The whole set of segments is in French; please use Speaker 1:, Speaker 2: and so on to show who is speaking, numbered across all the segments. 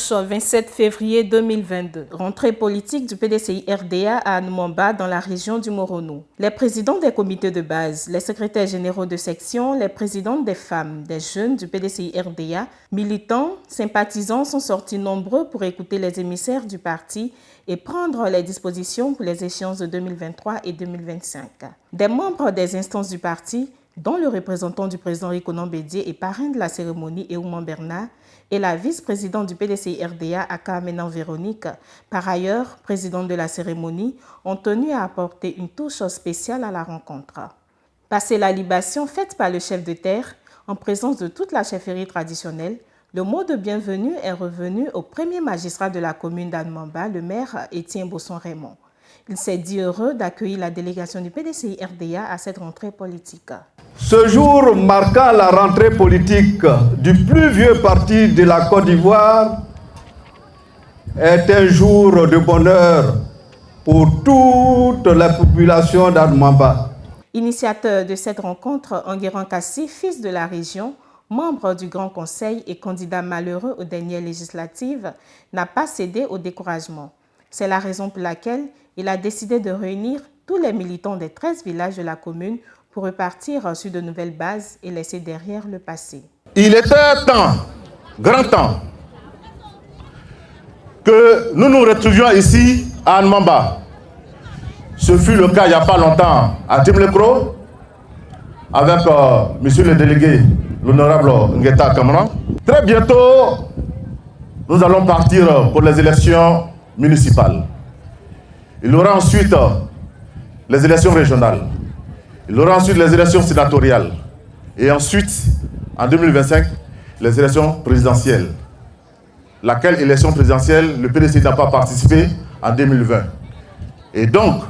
Speaker 1: dimanche 27 février 2022. Rentrée politique du PDCI-RDA à Anoumamba dans la région du Moronou. Les présidents des comités de base, les secrétaires généraux de section, les présidentes des femmes, des jeunes du PDCI-RDA, militants, sympathisants sont sortis nombreux pour écouter les émissaires du parti et prendre les dispositions pour les échéances de 2023 et 2025. Des membres des instances du parti, dont le représentant du président Rikonan Bédié et parrain de la cérémonie Eouman Bernard, et la vice-présidente du PDCI-RDA, Aka Ménan Véronique, par ailleurs présidente de la cérémonie, ont tenu à apporter une touche spéciale à la rencontre. Passé la libation faite par le chef de terre, en présence de toute la chefferie traditionnelle, le mot de bienvenue est revenu au premier magistrat de la commune d'Anoumamba, le maire Étienne Bosson-Raymond. Il s'est dit heureux d'accueillir la délégation du PDCI-RDA à cette rentrée politique.
Speaker 2: Ce jour marquant la rentrée politique du plus vieux parti de la Côte d'Ivoire est un jour de bonheur pour toute la population d'Anoumamba.
Speaker 1: Initiateur de cette rencontre, Enguerrand Kassi, fils de la région, membre du Grand Conseil et candidat malheureux aux dernières législatives, n'a pas cédé au découragement. C'est la raison pour laquelle il a décidé de réunir tous les militants des 13 villages de la commune pour repartir sur de nouvelles bases et laisser derrière le passé.
Speaker 3: Il était temps, grand temps, que nous nous retrouvions ici à Anoumamba. Ce fut le cas il n'y a pas longtemps à Timlekro, avec monsieur le délégué, l'honorable Ngueta Kamara. Très bientôt, nous allons partir pour les élections municipales. Il y aura ensuite les élections régionales. Il y aura ensuite les élections sénatoriales. Et ensuite, en 2025, les élections présidentielles. Laquelle élection présidentielle, le PDCI n'a pas participé en 2020. Et donc,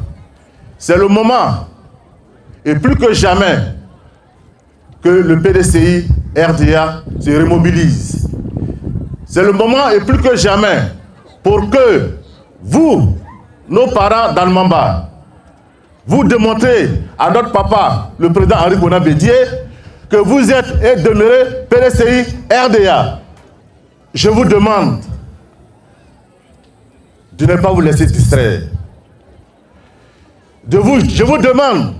Speaker 3: c'est le moment, et plus que jamais, que le PDCI RDA se remobilise. C'est le moment, et plus que jamais, pour que vous, nos parents d'Anoumamba, vous démontrez à notre papa, le président Rikonan Bédié, que vous êtes et demeurez PDCI RDA. Je vous demande de ne pas vous laisser distraire. Je vous demande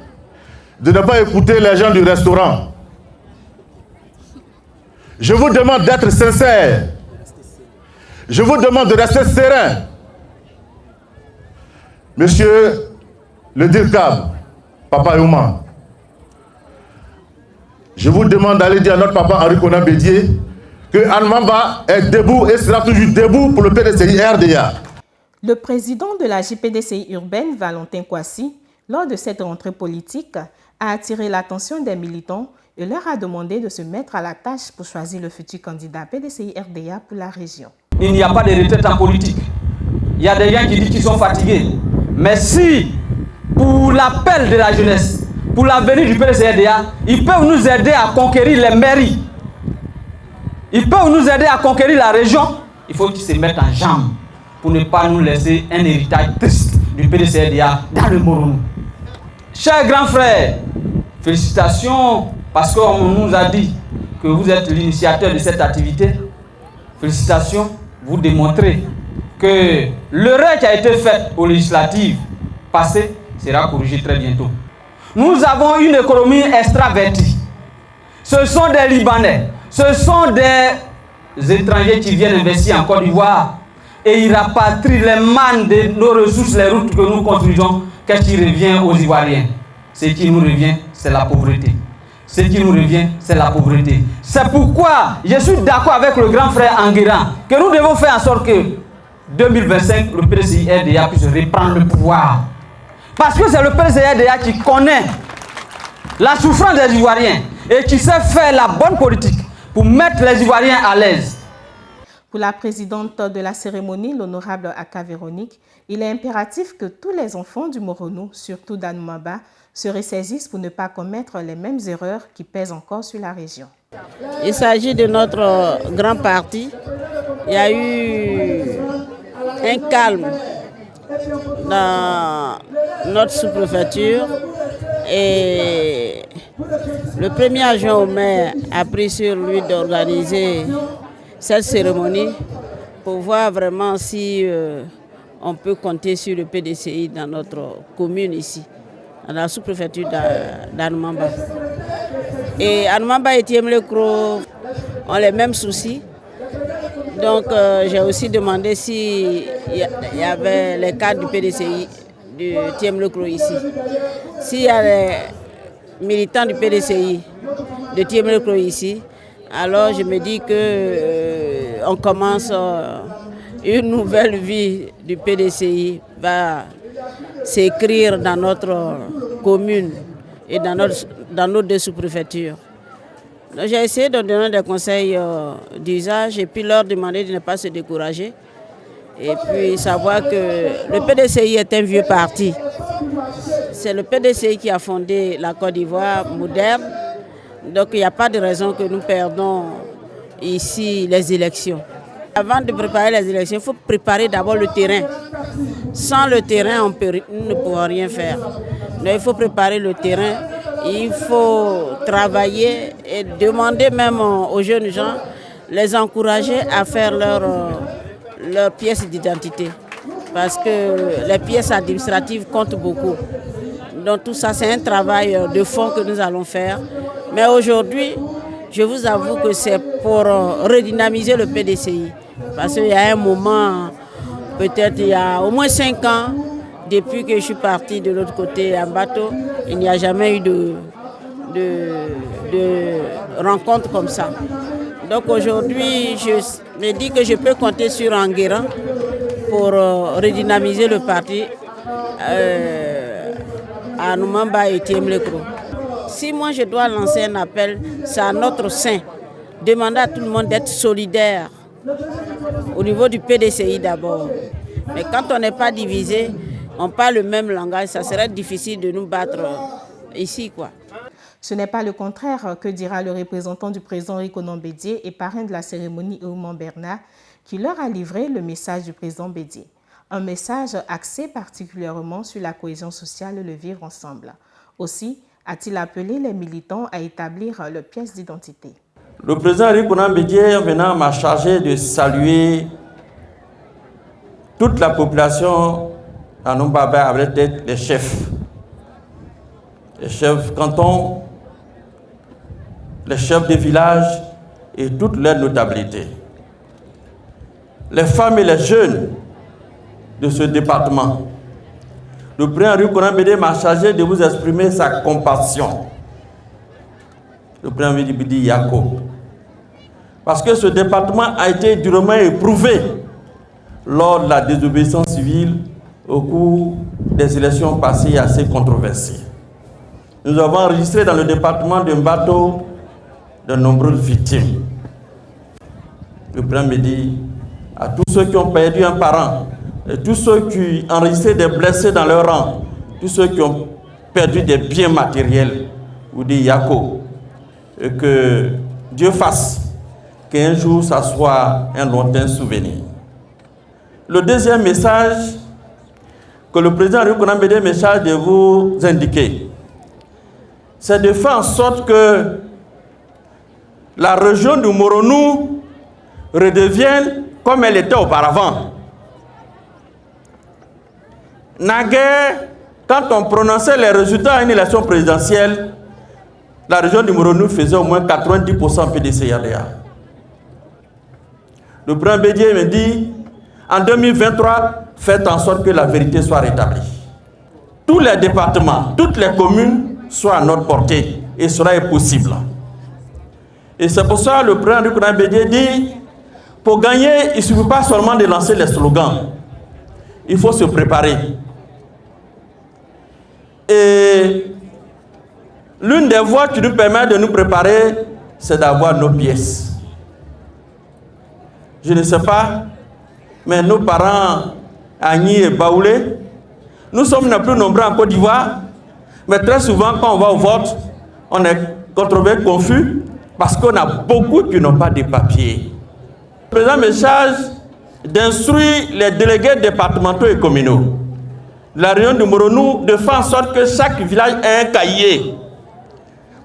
Speaker 3: de ne pas écouter les gens du restaurant. Je vous demande d'être sincère. Je vous demande de rester serein. Monsieur le DIRCAB, Papa Eouman, je vous demande d'aller dire à notre papa Rikonan Bédié que Anoumamba est debout et sera toujours debout pour le PDCI RDA.
Speaker 1: Le président de la JPDCI urbaine, Valentin Kwasi, lors de cette rentrée politique, a attiré l'attention des militants et leur a demandé de se mettre à la tâche pour choisir le futur candidat PDCI RDA pour la région.
Speaker 4: Il n'y a pas de retraite en politique. Il y a des gens qui disent qu'ils sont fatigués. Mais si, pour l'appel de la jeunesse, pour l'avenir du PDCI-RDA, ils peuvent nous aider à conquérir les mairies. Ils peuvent nous aider à conquérir la région. Il faut qu'ils se mettent en jambes pour ne pas nous laisser un héritage triste du PDCI-RDA dans le Moronou. Chers grands frères, félicitations parce qu'on nous a dit que vous êtes l'initiateur de cette activité. Félicitations, vous démontrez que l'erreur qui a été faite aux législatives passées sera corrigée très bientôt. Nous avons une économie extravertie. Ce sont des Libanais, ce sont des étrangers qui viennent investir en Côte d'Ivoire et ils rapatrient les mannes de nos ressources, les routes que nous construisons. Qu'est-ce qui revient aux Ivoiriens? Ce qui nous revient, c'est la pauvreté. Ce qui nous revient, c'est la pauvreté. C'est pourquoi je suis d'accord avec le grand frère Enguerrand que nous devons faire en sorte que 2025, le PDCI-RDA puisse reprendre le pouvoir. Parce que c'est le PDCI-RDA qui connaît la souffrance des Ivoiriens et qui sait faire la bonne politique pour mettre les Ivoiriens à l'aise.
Speaker 1: Pour la présidente de la cérémonie, l'honorable Aka Véronique, il est impératif que tous les enfants du Moronou, surtout d'Anoumamba, se ressaisissent pour ne pas commettre les mêmes erreurs qui pèsent encore sur la région.
Speaker 5: Il s'agit de notre grand parti. Il y a eu un calme dans notre sous-préfecture et le premier adjoint au maire a pris sur lui d'organiser cette cérémonie pour voir vraiment si on peut compter sur le PDCI dans notre commune ici, dans la sous-préfecture d'Anoumamba. Et Anoumamba et Thiemle-Kro ont les mêmes soucis. Donc j'ai aussi demandé s'il y avait les cadres du PDCI de Thiemle-Kro ici. S'il y a les militants du PDCI de Thiemle-Kro ici, alors je me dis qu'on commence une nouvelle vie du PDCI va s'écrire dans notre commune et dans nos deux sous-préfectures. J'ai essayé de donner des conseils d'usage et puis leur demander de ne pas se décourager. Et puis savoir que le PDCI est un vieux parti. C'est le PDCI qui a fondé la Côte d'Ivoire moderne. Donc il n'y a pas de raison que nous perdons ici les élections. Avant de préparer les élections, il faut préparer d'abord le terrain. Sans le terrain, on ne pourra rien faire. Donc il faut préparer le terrain, il faut travailler et demander même aux jeunes gens, les encourager à faire leur pièce d'identité. Parce que les pièces administratives comptent beaucoup. Donc tout ça, c'est un travail de fond que nous allons faire. Mais aujourd'hui, je vous avoue que c'est pour redynamiser le PDCI. Parce qu'il y a un moment, peut-être il y a au moins 5 ans, depuis que je suis parti de l'autre côté en bateau, il n'y a jamais eu de rencontre comme ça. Donc aujourd'hui, je me dis que je peux compter sur Enguerrand pour redynamiser le parti à Anoumamba et Thiemle-Kro. Si moi je dois lancer un appel, c'est à notre sein. Demander à tout le monde d'être solidaire au niveau du PDCI d'abord. Mais quand on n'est pas divisé, on parle le même langage, ça serait difficile de nous battre ici, quoi.
Speaker 1: Ce n'est pas le contraire que dira le représentant du président Rikonan Bédié et parrain de la cérémonie Ouman Bernard qui leur a livré le message du président Bédié. Un message axé particulièrement sur la cohésion sociale et le vivre ensemble. Aussi, a-t-il appelé les militants à établir leur pièce d'identité.
Speaker 6: Le président Rikonan Bédié, en venant, m'a chargé de saluer toute la population à Anoumamba avec les chefs cantons, les chefs de village et toute leur notabilité. Les femmes et les jeunes de ce département. Le président Rikonan Bédié m'a chargé de vous exprimer sa compassion. Le président Bédié Yako. Parce que ce département a été durement éprouvé lors de la désobéissance civile au cours des élections passées assez controversées. Nous avons enregistré dans le département de Mbato de nombreuses victimes. Le président me dit à tous ceux qui ont perdu un parent, et tous ceux qui ont enregistré des blessés dans leur rang, tous ceux qui ont perdu des biens matériels, ou des Yako, et que Dieu fasse qu'un jour ça soit un lointain souvenir. Le deuxième message que le président Rikonan Bédié me charge de vous indiquer, c'est de faire en sorte que la région du Moronou redevienne comme elle était auparavant. Naguère, quand on prononçait les résultats à une élection présidentielle, la région du Moronou faisait au moins 90% PDCI-RDA. Le président Bédié me dit, en 2023, faites en sorte que la vérité soit rétablie. Tous les départements, toutes les communes soient à notre portée, et cela est possible. Et c'est pour ça que le président Rikonan Bédié dit, pour gagner, il ne suffit pas seulement de lancer les slogans, il faut se préparer. Et l'une des voies qui nous permet de nous préparer, c'est d'avoir nos pièces. Je ne sais pas, mais nos parents, Agni et Baoulé, nous sommes les plus nombreux en Côte d'Ivoire, mais très souvent, quand on va au vote, on est controversé, confus, parce qu'on a beaucoup qui n'ont pas de papiers. Le président me charge d'instruire les délégués départementaux et communaux de la région du Moronou de faire en sorte que chaque village ait un cahier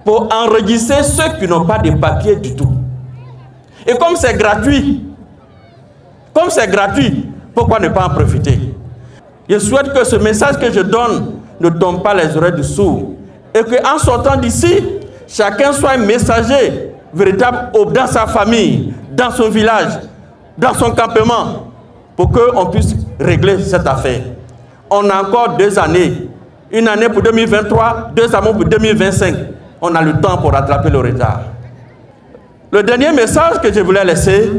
Speaker 6: pour enregistrer ceux qui n'ont pas de papiers du tout. Et comme c'est gratuit, Comme c'est gratuit, pourquoi ne pas en profiter? Je souhaite que ce message que je donne ne tombe pas les oreilles du sourd. Et qu'en sortant d'ici, chacun soit un messager véritable dans sa famille, dans son village, dans son campement, pour qu'on puisse régler cette affaire. On a encore 2 années. Une année pour 2023, 2 années pour 2025. On a le temps pour rattraper le retard. Le dernier message que je voulais laisser,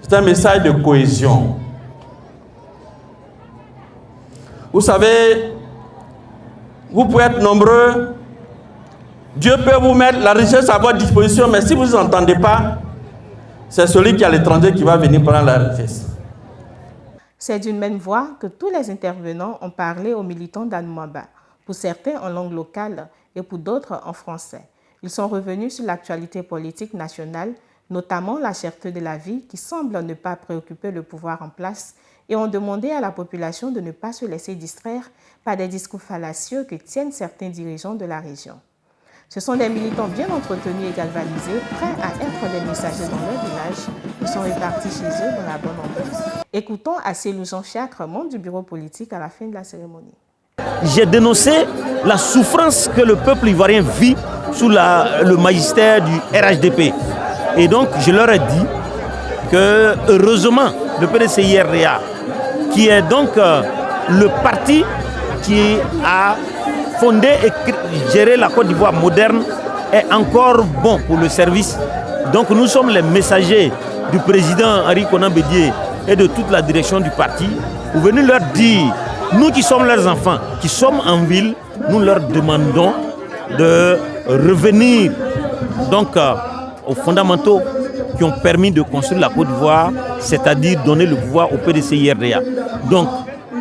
Speaker 6: c'est un message de cohésion. Vous savez, vous pouvez être nombreux, Dieu peut vous mettre la richesse à votre disposition, mais si vous n'entendez pas, c'est celui qui est à l'étranger qui va venir prendre la richesse.
Speaker 1: C'est d'une même voix que tous les intervenants ont parlé aux militants d'Anoumamba, pour certains en langue locale et pour d'autres en français. Ils sont revenus sur l'actualité politique nationale, notamment la cherté de la vie qui semble ne pas préoccuper le pouvoir en place, et ont demandé à la population de ne pas se laisser distraire par des discours fallacieux que tiennent certains dirigeants de la région. Ce sont des militants bien entretenus et galvanisés, prêts à être des messagers dans leur village. Ils sont répartis chez eux dans la bonne ambiance. Écoutons Asselou Jean Fiacre, membre du bureau politique, à la fin de la cérémonie.
Speaker 7: J'ai dénoncé la souffrance que le peuple ivoirien vit sous le magistère du RHDP. Et donc, je leur ai dit que, heureusement, le PDCI-RDA, qui est donc le parti qui a fondé et géré la Côte d'Ivoire moderne, est encore bon pour le service. Donc nous sommes les messagers du président Henri Konan Bédié et de toute la direction du parti pour venir leur dire, nous qui sommes leurs enfants, qui sommes en ville, nous leur demandons de revenir donc aux fondamentaux qui ont permis de construire la Côte d'Ivoire, c'est-à-dire donner le pouvoir au PDCI-RDA. Donc,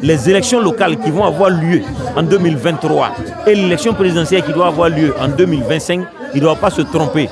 Speaker 7: les élections locales qui vont avoir lieu en 2023 et l'élection présidentielle qui doit avoir lieu en 2025, ils ne doivent pas se tromper.